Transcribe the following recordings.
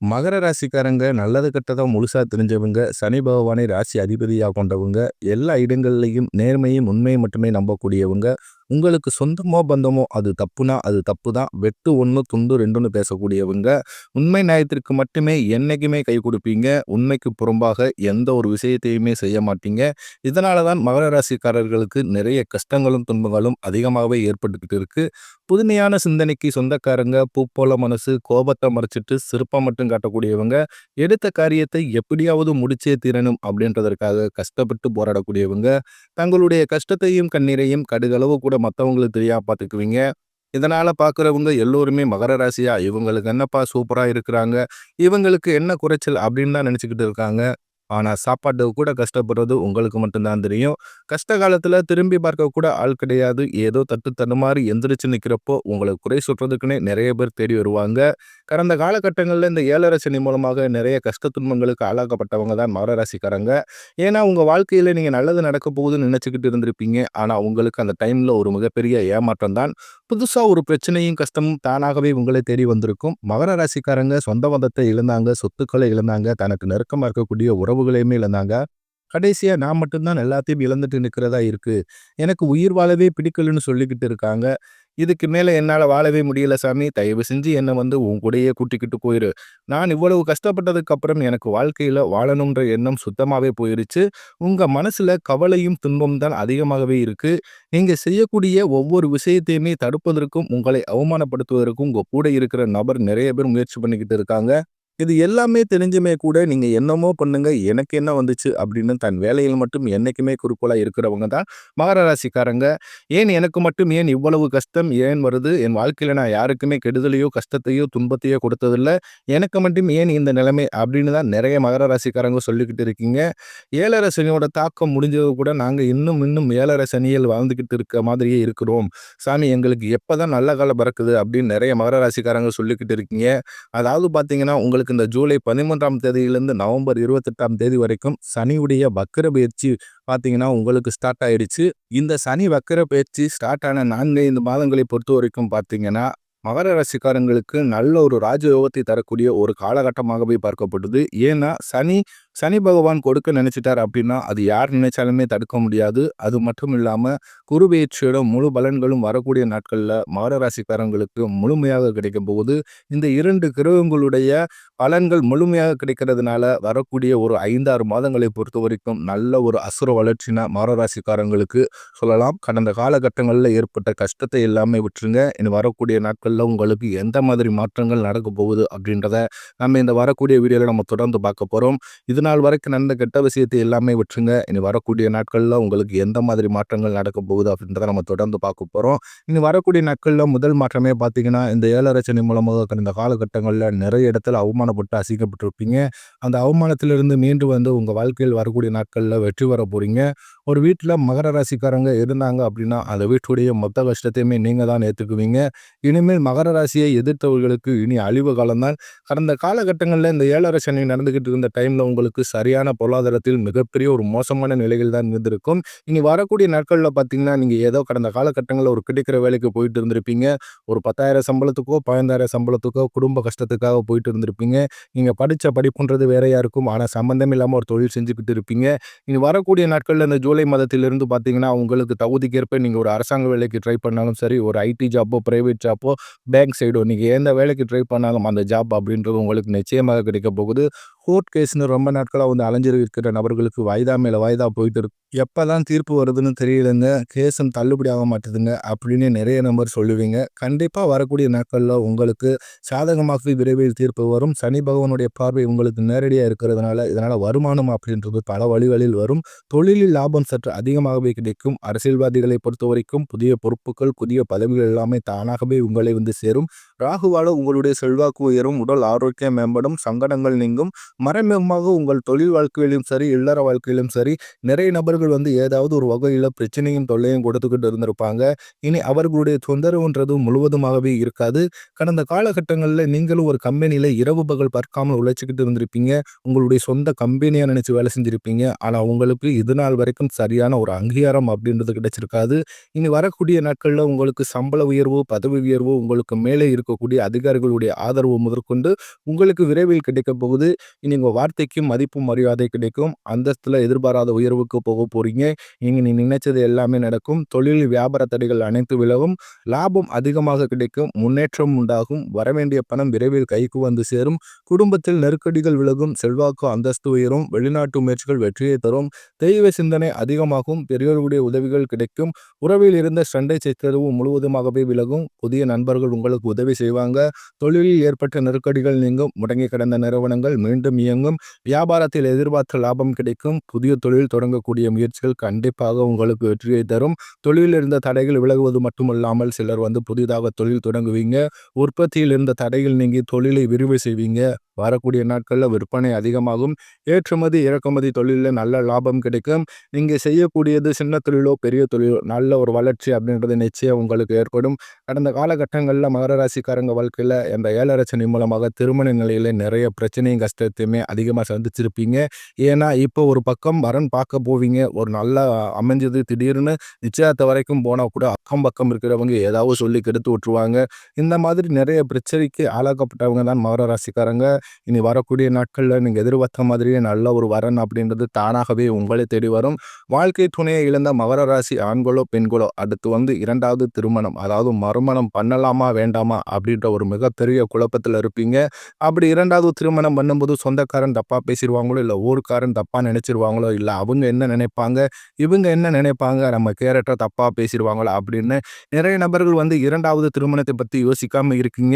மகர ராசிக்காரங்க நல்லது கெட்டதா முழுசா தெரிஞ்சவங்க, சனி பகவானை ராசி அதிபதியா கொண்டவங்க, எல்லா இடங்கள்லயும் நேர்மையும், உண்மையும் மட்டுமே நம்பக்கூடியவங்க. உங்களுக்கு சொந்தமோ, பந்தமோ அது தப்புனா அது தப்பு தான். வெட்டு 1 துண்டு 2ன்னு பேசக்கூடியவங்க. உண்மை நியாயத்திற்கு மட்டுமே என்னைக்குமே கை கொடுப்பீங்க. உண்மைக்கு புறம்பாக எந்த ஒரு விஷயத்தையுமே செய்ய மாட்டீங்க. இதனால தான் மகர ராசிக்காரர்களுக்கு நிறைய கஷ்டங்களும், துன்பங்களும் அதிகமாகவே ஏற்பட்டுக்கிட்டு இருக்கு. புதுமையான சிந்தனைக்கு சொந்தக்காரங்க, பூ போல மனசு, கோபத்தை மறைச்சிட்டு சிரிப்பா மட்டும் காட்டக்கூடியவங்க, எடுத்த காரியத்தை எப்படியாவது முடிச்சே தீரணும் அப்படின்றதற்காக கஷ்டப்பட்டு போராடக்கூடியவங்க, தங்களுடைய கஷ்டத்தையும் கண்ணீரையும் கடுகளவு கூட மற்றவங்களுக்கு தெரியாம பார்த்துக்குவீங்க. இதனால பார்க்குறவங்க எல்லோருமே மகர ராசியா இவங்களுக்கு என்னப்பா சூப்பரா இருக்கிறாங்க, இவங்களுக்கு என்ன குறைச்சல் அப்படின்னு தான் நினச்சிக்கிட்டு இருக்காங்க. ஆனா சாப்பாட்டுக்கு கூட கஷ்டப்படுறது உங்களுக்கு மட்டும்தான் தெரியும். கஷ்ட காலத்துல திரும்பி பார்க்க கூட ஆள் கிடையாது. ஏதோ தட்டு தடுமாறி எந்திரிச்சு நிக்கிறப்போ உங்களை குறை சொல்றதுக்குன்னே நிறைய பேர் தேடி வருவாங்க. கடந்த காலகட்டங்கள்ல இந்த 7 சனி மூலமாக நிறைய கஷ்ட துன்பங்களுக்கு ஆளாக்கப்பட்டவங்க தான் மகர ராசிக்காரங்க. ஏன்னா உங்க வாழ்க்கையில நீங்க நல்லது நடக்க போகுதுன்னு நினைச்சுக்கிட்டு இருந்திருப்பீங்க. ஆனா உங்களுக்கு அந்த டைம்ல ஒரு மிகப்பெரிய ஏமாற்றம் தான். புதுசா ஒரு பிரச்சனையும் கஷ்டமும் தானாகவே உங்களை தேடி வந்திருக்கும். மகர ராசிக்காரங்க சொந்த பந்தத்தை இழந்தாங்க, சொத்துக்களை இழந்தாங்க, தனக்கு நெருக்கமா இருக்கக்கூடிய உறவுகளையுமே இழந்தாங்க. கடைசியா நான் மட்டும்தான் எல்லாத்தையும் இழந்துட்டு நிற்கிறதா இருக்கு. எனக்கு உயிர் வாழவே பிடிக்கலன்னு சொல்லிக்கிட்டு இருக்காங்க. இதுக்கு மேல என்னால வாழவே முடியல சாமி. தயவு செஞ்சு என்ன உன் கூடயே கூட்டிக்கிட்டு போயிரு. நான் இவ்வளவு கஷ்டப்பட்டதுக்கு அப்புறம் எனக்கு வாழ்க்கையில வாழணும்ன்ற எண்ணம் சுத்தமாவே போயிருச்சு. உங்க மனசுல கவலையும், துன்பமும் தான் அதிகமாகவே இருக்கு. நீங்க செய்யக்கூடிய ஒவ்வொரு விஷயத்தையுமே தடுப்பதற்கும், உங்களை அவமானப்படுத்துவதற்கும் உங்க கூட இருக்கிற நபர் நிறைய பேர் முயற்சி பண்ணிக்கிட்டு இருக்காங்க. இது எல்லாமே தெரிஞ்சுமே கூட நீங்க என்னமோ பண்ணுங்க, எனக்கு என்ன வந்துச்சு அப்படின்னு தன் வேலையில் மட்டும் என்னைக்குமே குறிக்கோளா இருக்கிறவங்க தான் மகர ராசிக்காரங்க. எனக்கு மட்டும் ஏன் இவ்வளவு கஷ்டம் ஏன் வருது? என் வாழ்க்கையில நான் யாருக்குமே கெடுதலையோ, கஷ்டத்தையோ, துன்பத்தையோ கொடுத்ததில்ல. எனக்கு மட்டும் ஏன் இந்த நிலைமை? அப்படின்னு தான் நிறைய மகர ராசிக்காரங்க சொல்லிக்கிட்டு இருக்கீங்க. 7 சனியோட தாக்கம் முடிஞ்சது கூட நாங்க இன்னும் இன்னும் 7 சனியில் வாழ்ந்துகிட்டு இருக்க மாதிரியே இருக்கிறோம். சாமி எங்களுக்கு எப்பதான் நல்ல காலம் பிறக்குது? அப்படின்னு நிறைய மகர ராசிக்காரங்க சொல்லிக்கிட்டு இருக்கீங்க. அதாவது பார்த்தீங்கன்னா, உங்களுக்கு இந்த ஜூலை 13ஆம் தேதியிலிருந்து நவம்பர் 28ஆம் தேதி வரைக்கும் சனியுடைய வக்ர பயிற்சி பார்த்தீங்கன்னா, உங்களுக்கு ஸ்டார்ட் ஆயிடுச்சு. இந்த சனி வக்ர பயிற்சி ஸ்டார்ட் ஆன 4, 5 மாதங்களை பொறுத்தவரைக்கும் பார்த்தீங்கன்னா, மகர ராசிக்காரங்களுக்கு நல்ல ஒரு ராஜயோகத்தை தரக்கூடிய ஒரு காலகட்டமாகவே பார்க்கப்படுது. ஏன்னா, சனி பகவான் கொடுக்க நினைச்சிட்டார் அப்படின்னா, அது யார் நினைச்சாலுமே தடுக்க முடியாது. அது மட்டும் இல்லாம, குரு பெயர்ச்சியோட முழு பலன்களும் வரக்கூடிய நாட்கள்ல மகர ராசிக்காரங்களுக்கு முழுமையாக கிடைக்கப் போகுது. இந்த 2 கிரகங்களுடைய பலன்கள் முழுமையாக கிடைக்கிறதுனால வரக்கூடிய ஒரு 5, 6 மாதங்களை பொறுத்தவரைக்கும் நல்ல ஒரு அசுர வளர்ச்சினா மகர ராசிக்காரங்களுக்கு சொல்லலாம். கடந்த காலகட்டங்கள்ல ஏற்பட்ட கஷ்டத்தை எல்லாமே விட்டுருங்க. இனி வரக்கூடிய நாட்கள்ல உங்களுக்கு எந்த மாதிரி மாற்றங்கள் நடக்கப் போகுது அப்படின்றத நம்ம இந்த வரக்கூடிய வீடியோல நம்ம தொடர்ந்து பார்க்க போறோம். இது நாள் வரைக்கும் நடந்த கெட்ட விஷயத்தை எல்லாமே விட்டுருங்க. இனி வரக்கூடிய நாட்கள்ல உங்களுக்கு எந்த மாதிரி மாற்றங்கள் நடக்கப் போகுது அப்படின்றத நம்ம தொடர்ந்து பார்க்க போறோம். இனி வரக்கூடிய நாட்கள்ல முதல் மாற்றமே பார்த்தீங்கன்னா, இந்த 7 சனி மூலமாக கடந்த காலகட்டங்கள்ல நிறைய இடத்துல அவமானப்பட்டு அசிங்கப்பட்டிருப்பீங்க. அந்த அவமானத்திலிருந்து மீண்டு வந்து உங்க வாழ்க்கையில் வரக்கூடிய நாட்கள்ல வெற்றி பெற போறீங்க. ஒரு வீட்டில் மகர ராசிக்காரங்க இருந்தாங்க அப்படின்னா, அந்த வீட்டுடைய மொத்த கஷ்டத்தையுமே நீங்க தான் ஏற்றுக்குவீங்க. இனிமேல் மகர ராசியை எதிர்த்தவர்களுக்கு இனி அழிவு காலம்தான். கடந்த காலகட்டங்களில் இந்த 7 சனி நடந்துகிட்டு இருந்த டைம்ல உங்களுக்கு சரியான பொருளாதாரத்தில் மிகப்பெரிய ஒரு மோசமான நிலைகள் தான் இருந்திருக்கும். இனி வரக்கூடிய நாட்கள்ல பார்த்தீங்கன்னா, நீங்க ஏதோ கடந்த காலகட்டங்கள்ல ஒரு கிடைக்கிற வேலைக்கு போயிட்டு இருந்திருப்பீங்க. ஒரு 10,000 சம்பளத்துக்கோ, 15,000 சம்பளத்துக்கோ குடும்ப கஷ்டத்துக்காக போயிட்டு இருந்திருப்பீங்க. நீங்க படிச்ச படிப்புன்றது வேறையா இருக்கும். ஆனா சம்பந்தம் இல்லாம ஒரு தொழில் செஞ்சுக்கிட்டு இருப்பீங்க. இனி வரக்கூடிய நாட்கள்ல இந்த ஜூலை மாதத்திலிருந்து பார்த்தீங்கன்னா, உங்களுக்கு தகுதிக்கேற்ப நீங்க ஒரு அரசாங்க வேலைக்கு ட்ரை பண்ணாலும் சரி, ஒரு ஐடி ஜாப்போ, பிரைவேட் ஜாப்போ, பேங்க் சைடோ நீங்க எந்த வேலைக்கு ட்ரை பண்ணாலும் அந்த ஜாப் அப்படின்றது உங்களுக்கு நிச்சயமாக கிடைக்கப் போகுது. கோர்ட் கேஸ்ன்னு ரொம்ப நாட்களா வந்து அலைஞ்சிருக்கிற நபர்களுக்கு வாய்தா மேல வாய்தா போயிட்டு இருக்கு. எப்பதான் தீர்ப்பு வருதுன்னு தெரியலங்க. கேஸும் தள்ளுபடி ஆக மாட்டேதுங்க அப்படின்னு நிறைய நபர் சொல்லுவீங்க. கண்டிப்பா வரக்கூடிய நாட்கள்ல உங்களுக்கு சாதகமாக விரைவில் தீர்ப்பு வரும். சனி பகவானுடைய பார்வை உங்களுக்கு நேரடியா இருக்கிறதுனால, இதனால வருமானம் அப்படின்றது பல வழிகளில் வரும். தொழிலில் லாபம் சற்று அதிகமாகவே கிடைக்கும். அரசியல்வாதிகளை பொறுத்தவரைக்கும் புதிய பொறுப்புகள், புதிய பதவிகள் எல்லாமே தானாகவே உங்களை வந்து சேரும். ராகுவால உங்களுடைய செல்வாக்கு உயரும், உடல் ஆரோக்கியம் மேம்படும், சங்கடங்கள் நீங்கும். மறைமுகமாக உங்கள் தொழில் வாழ்க்கையிலும் சரி, இல்லற வாழ்க்கையிலும் சரி, நிறைய நபர்கள் வந்து ஏதாவது ஒரு வகையில் பிரச்சனையும் தொல்லையும் கொடுத்துக்கிட்டு இருந்திருப்பாங்க. இனி அவர்களுடைய தொந்தரவுன்றது முழுவதுமாகவே இருக்காது. கடந்த காலகட்டங்களில் நீங்களும் ஒரு கம்பெனியில் இரவு பகல் பார்க்காமல் உழைச்சிக்கிட்டு இருந்திருப்பீங்க. உங்களுடைய சொந்த கம்பெனியாக நினைச்சு வேலை செஞ்சிருப்பீங்க. ஆனால் உங்களுக்கு இது நாள் வரைக்கும் சரியான ஒரு அங்கீகாரம் அப்படின்றது கிடைச்சிருக்காது. இனி வரக்கூடிய நாட்களில் உங்களுக்கு சம்பள உயர்வு, பதவி உயர்வு உங்களுக்கு மேலே இருக்கக்கூடிய அதிகாரிகளுடைய ஆதரவு முதற்கொண்டு உங்களுக்கு விரைவில் கிடைக்கப் போகுது. இனி உங்க வார்த்தைக்கும் மதிப்பும் மரியாதை கிடைக்கும். அந்தஸ்துல எதிர்பாராத உயர்வுக்கு போகப் போறீங்க. நீ நினைச்சது எல்லாமே நடக்கும். தொழில் வியாபார தடைகள் அனைத்து விலகும். லாபம் அதிகமாக கிடைக்கும். முன்னேற்றம் உண்டாகும். வரவேண்டிய பணம் விரைவில் கைக்கு வந்து சேரும். குடும்பத்தில் நெருக்கடிகள் விலகும். செல்வாக்கு அந்தஸ்து உயரும். வெளிநாட்டு முயற்சிகள் வெற்றியை தரும். தெய்வ சிந்தனை அதிகமாகும். பெரியோர்களுடைய உதவிகள் கிடைக்கும். உறவில் இருந்த சண்டை சச்சரவு முழுவதுமாகவே விலகும். புதிய நண்பர்கள் உங்களுக்கு உதவி செய்வாங்க. தொழிலில் ஏற்பட்ட நெருக்கடிகள் நீங்கும். முடங்கி கிடந்த நிறுவனங்கள் மீண்டும் இயங்கும். வியாபாரத்தில் எதிர்பார்த்த லாபம் கிடைக்கும். புதிய தொழில் தொடங்கக்கூடிய முயற்சிகள் கண்டிப்பாக உங்களுக்கு வெற்றியை தரும். தொழிலில் இருந்த தடைகள் விலகுவது மட்டுமல்லாமல் சிலர் புதிதாக தொழில் தொடங்குவீங்க. உற்பத்தியில் இருந்த தடைகள் நீங்கி தொழிலை விரிவு செய்வீங்க. வரக்கூடிய நாட்களில் விற்பனை அதிகமாகும். ஏற்றுமதி இறக்குமதி தொழிலில் நல்ல லாபம் கிடைக்கும். நீங்கள் செய்யக்கூடியது சின்ன தொழிலோ பெரிய தொழிலோ நல்ல ஒரு வளர்ச்சி அப்படின்றது நிச்சயம் உங்களுக்கு ஏற்படும். கடந்த காலகட்டங்களில் மகர ராசிக்காரங்க வாழ்க்கையில் இந்த 7 சனி மூலமாக திருமண நிலையில் நிறைய பிரச்சனையும் கஷ்டத்தையுமே அதிகமாக சந்திச்சிருப்பீங்க. ஏன்னா இப்போ ஒரு பக்கம் வரன் பார்க்க போவீங்க. ஒரு நல்லா அமைஞ்சது திடீர்னு நிச்சயத்தை வரைக்கும் போனால் கூட அக்கம் பக்கம் இருக்கிறவங்க ஏதாவது சொல்லி கெடுத்து விட்டுருவாங்க. இந்த மாதிரி நிறைய பிரச்சனைக்கு ஆளாக்கப்பட்டவங்க தான் மகர ராசிக்காரங்க. இனி வரக்கூடிய நாட்களில் நீங்கள் எதிர்பார்த்த மாதிரியே நல்ல ஒரு வரன் அப்படின்றது தானாகவே உங்களை தேடி வரும். வாழ்க்கை துணையை இழந்த மகர ராசி ஆண்களோ பெண்களோ அடுத்து இரண்டாவது திருமணம், அதாவது மறுமணம் பண்ணலாமா வேண்டாமா அப்படின்ற ஒரு மிகப்பெரிய குழப்பத்தில் இருப்பீங்க. அப்படி இரண்டாவது திருமணம் பண்ணும்போது சொந்தக்காரன் தப்பா பேசிடுவாங்களோ, இல்லை ஊருக்காரன் தப்பா நினைச்சிருவாங்களோ, இல்லை அவங்க என்ன நினைப்பாங்க, இவங்க என்ன நினைப்பாங்க, நம்ம கேரக்டர் தப்பா பேசிடுவாங்களோ அப்படின்னு நிறைய நபர்கள் இரண்டாவது திருமணத்தை பற்றி யோசிக்காம இருக்கீங்க.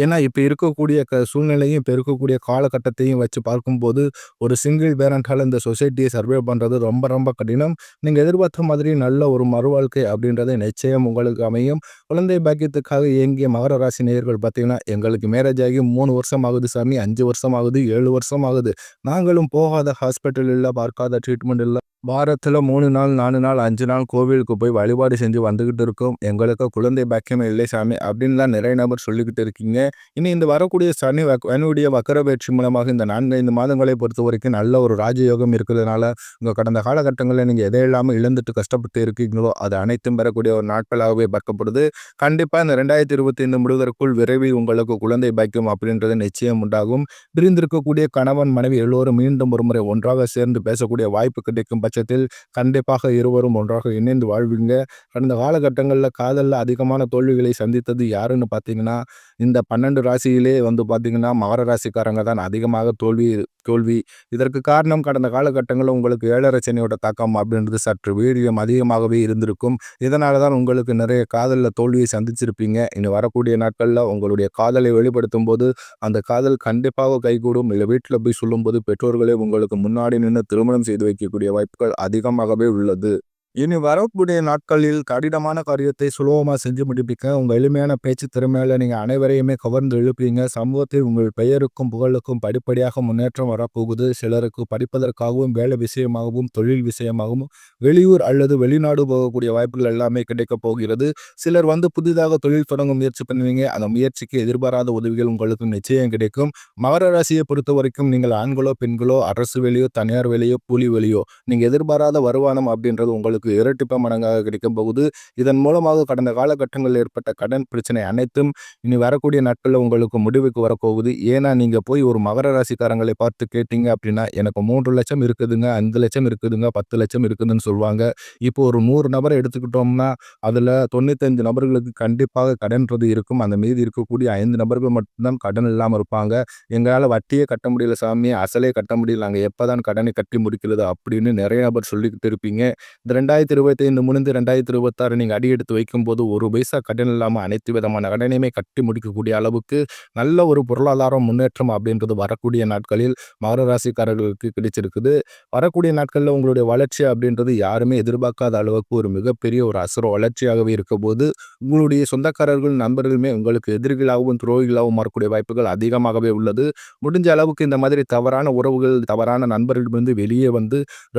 ஏன்னா இப்போ இருக்கக்கூடிய சூழ்நிலையும் இப்போ இருக்கக்கூடிய காலகட்டத்தையும் வச்சு பார்க்கும்போது ஒரு சிங்கிள் பேரண்டால் இந்த சொசைட்டியை சர்வே பண்ணுறது ரொம்ப ரொம்ப கடினம். நீங்கள் எதிர்பார்த்த மாதிரி நல்ல ஒரு மறுவாழ்க்கை அப்படின்றது நிச்சயம் உங்களுக்கு அமையும். குழந்தை பாக்கியத்துக்காக இயங்கிய மகர ராசி நேயர்கள் பார்த்தீங்கன்னா, எங்களுக்கு மேரேஜ் ஆகி 3 வருஷம் ஆகுது சாமி, 5 வருஷம் ஆகுது, 7 வருஷம் ஆகுது, நாங்களும் போகாத ஹாஸ்பிட்டல் இல்லை, பார்க்காத ட்ரீட்மெண்ட் இல்லை, வாரத்தில் 3 நாள் 4 நாள் 5 நாள் கோவிலுக்கு போய் வழிபாடு செஞ்சு வந்துக்கிட்டு இருக்கோம், எங்களுக்கு குழந்தை பாக்கியமே இல்லை சாமி அப்படின்லாம் நிறைய நபர் சொல்லிக்கிட்டு இருக்கீங்க. இனி இந்த வரக்கூடிய சனியுடைய வக்கர பயிற்சி மூலமாக இந்த 4-5 மாதங்களை பொறுத்த வரைக்கும் நல்ல ஒரு ராஜயோகம் இருக்கிறதுனால உங்கள் கடந்த காலகட்டங்களில் நீங்கள் எதையெல்லாமல் இழந்துட்டு கஷ்டப்பட்டு இருக்கீங்களோ அது அனைத்தும் பெறக்கூடிய ஒரு நாட்களாகவே பார்க்கப்படுது. கண்டிப்பாக இந்த 2025 முடிவதற்குள் விரைவில் உங்களுக்கு குழந்தை பாக்கியம் அப்படின்றது நிச்சயம் உண்டாகும். பிரிந்திருக்கக்கூடிய கணவன் மனைவி எல்லோரும் மீண்டும் ஒரு முறை ஒன்றாக சேர்ந்து பேசக்கூடிய வாய்ப்பு கிடைக்கும் பட்சத்தில் கண்டிப்பாக இருவரும் ஒன்றாக இணைந்து வாழ்வீங்க. கடந்த காலகட்டங்களில் காதலில் அதிகமான தோல்விகளை சந்தித்தது யாருன்னு பார்த்தீங்கன்னா, இந்த 12 ராசியிலே பார்த்தீங்கன்னா மகர ராசிக்காரங்க தான் அதிகமாக தோல்வி. இதற்கு காரணம் கடந்த காலகட்டங்களில் உங்களுக்கு 7 சனியோட தாக்கம் அப்படின்றது சற்று வீரியம் அதிகமாகவே இருந்திருக்கும். இதனால தான் உங்களுக்கு நிறைய காதலில் தோல்வியை சந்திச்சிருப்பீங்க. இனி வரக்கூடிய நாட்களில் உங்களுடைய காதலை வெளிப்படுத்தும் போது அந்த காதல் கண்டிப்பாக கைகூடும். இல்லை வீட்டில் போய் சொல்லும்போது பெற்றோர்களே உங்களுக்கு முன்னாடி நின்று திருமணம் செய்து வைக்கக்கூடிய வாய்ப்புகள் அதிகமாகவே உள்ளது. இனி வரக்கூடிய நாட்களில் கடினமான காரியத்தை சுலபமாக செஞ்சு முடிப்பிக்க உங்கள் எளிமையான பேச்சு திறமையால் நீங்கள் அனைவரையுமே கவர்ந்து எழுப்பீங்க. சமூகத்தில் உங்கள் பெயருக்கும் புகழுக்கும் படிப்படியாக முன்னேற்றம் வரப்போகுது. சிலருக்கு படிப்பதற்காகவும் வேலை விஷயமாகவும் தொழில் விஷயமாகவும் வெளியூர் அல்லது வெளிநாடு போகக்கூடிய வாய்ப்புகள் எல்லாமே கிடைக்கப் போகிறது. சிலர் புதிதாக தொழில் தொடங்க முயற்சி பண்ணுவீங்க. அந்த முயற்சிக்கு எதிர்பாராத உதவிகள் உங்களுக்கு நிச்சயம் கிடைக்கும். மகர ராசியை பொறுத்த வரைக்கும் நீங்கள் ஆண்களோ பெண்களோ அரசு வேலையோ தனியார் வேலையோ கூலி வேலையோ நீங்கள் எதிர்பாராத வருமானம் அப்படின்றது உங்களுக்கு இரட்டிப்பு மடங்காக கிடைக்கும் போகுது. இதன் மூலமாக கடந்த காலகட்டங்களில் ஏற்பட்ட கடன் பிரச்சனை அனைத்தும் இனி வரக்கூடிய நாட்களில் உங்களுக்கு முடிவுக்கு வரப்போகுது. ஏன்னா நீங்க போய் ஒரு மகர ராசிக்காரங்களை பார்த்து கேட்டீங்க அப்படின்னா, எனக்கு 3 லட்சம் இருக்குதுங்க, 5 லட்சம் இருக்குதுங்க, 10 லட்சம் இருக்குதுன்னு சொல்லுவாங்க. இப்போ ஒரு 100 நபரை எடுத்துக்கிட்டோம்னா அதுல 95 நபர்களுக்கு கண்டிப்பாக கடன்றது இருக்கும். அந்த மீதி இருக்கக்கூடிய 5 நபர்கள் மட்டும்தான் கடன் இல்லாமல் இருப்பாங்க. எங்களால் வட்டியே கட்ட முடியல சாமி, அசலே கட்ட முடியல, நாங்கள் எப்போதான் கடனை கட்டி முடிக்கிறது அப்படின்னு நிறைய நபர் சொல்லிக்கிட்டு இருப்பீங்க. இந்த 2025 முடிந்து 2026 நீங்கள் அடி எடுத்து வைக்கும்போது ஒரு பைசா கடன் இல்லாமல் அனைத்து விதமான கடனையுமே கட்டி முடிக்கக்கூடிய அளவுக்கு நல்ல ஒரு பொருளாதார முன்னேற்றம் அப்படின்றது வரக்கூடிய நாட்களில் மகர ராசிக்காரர்களுக்கு கிடைச்சிருக்குது. வரக்கூடிய நாட்களில் உங்களுடைய வளர்ச்சி அப்படின்றது யாருமே எதிர்பார்க்காத அளவுக்கு ஒரு மிகப்பெரிய ஒரு அசுர வளர்ச்சியாகவே இருக்க போது உங்களுடைய சொந்தக்காரர்கள் நண்பர்களுமே உங்களுக்கு எதிரிகளாகவும் துரோகிகளாகவும் மாறக்கூடிய வாய்ப்புகள் அதிகமாகவே உள்ளது. முடிஞ்ச அளவுக்கு இந்த மாதிரி தவறான உறவுகள் தவறான நண்பர்களிடமிருந்து வெளியே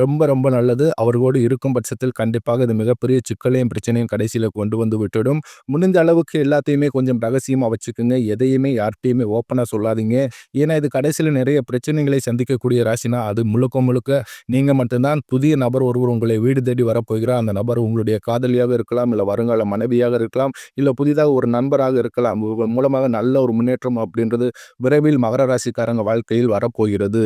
ரொம்ப ரொம்ப நல்லது. அவர்களோடு இருக்கும் பட்சத்தில் பட்சத்தில் கண்டிப்பாக இது மிகப்பெரிய சிக்கலையும், பிரச்சனையும் கடைசியில கொண்டு வந்து விட்டுடும். முடிந்த அளவுக்கு எல்லாத்தையுமே கொஞ்சம் ரகசியமா வச்சுக்கங்க. எதையுமே யார்ட்டயுமே ஓப்பனா சொல்லாதீங்க. ஏன்னா, இது கடைசியில நிறைய பிரச்சனைகளை சந்திக்கக்கூடிய ராசினா, அது முழுக்க முழுக்க நீங்க மட்டும் தான். புதிய நபர் ஒருவர் உங்களை வீடு தேடி வரப்போகிறார். அந்த நபர் உங்களுடைய காதலியாக இருக்கலாம், இல்ல வருங்கால மனைவியாக இருக்கலாம், இல்ல புதிதாக ஒரு நண்பராக இருக்கலாம். உங்க மூலமாக நல்ல ஒரு முன்னேற்றம் அப்படின்றது விரைவில் மகர ராசிக்காரங்க வாழ்க்கையில் வரப்போகிறது.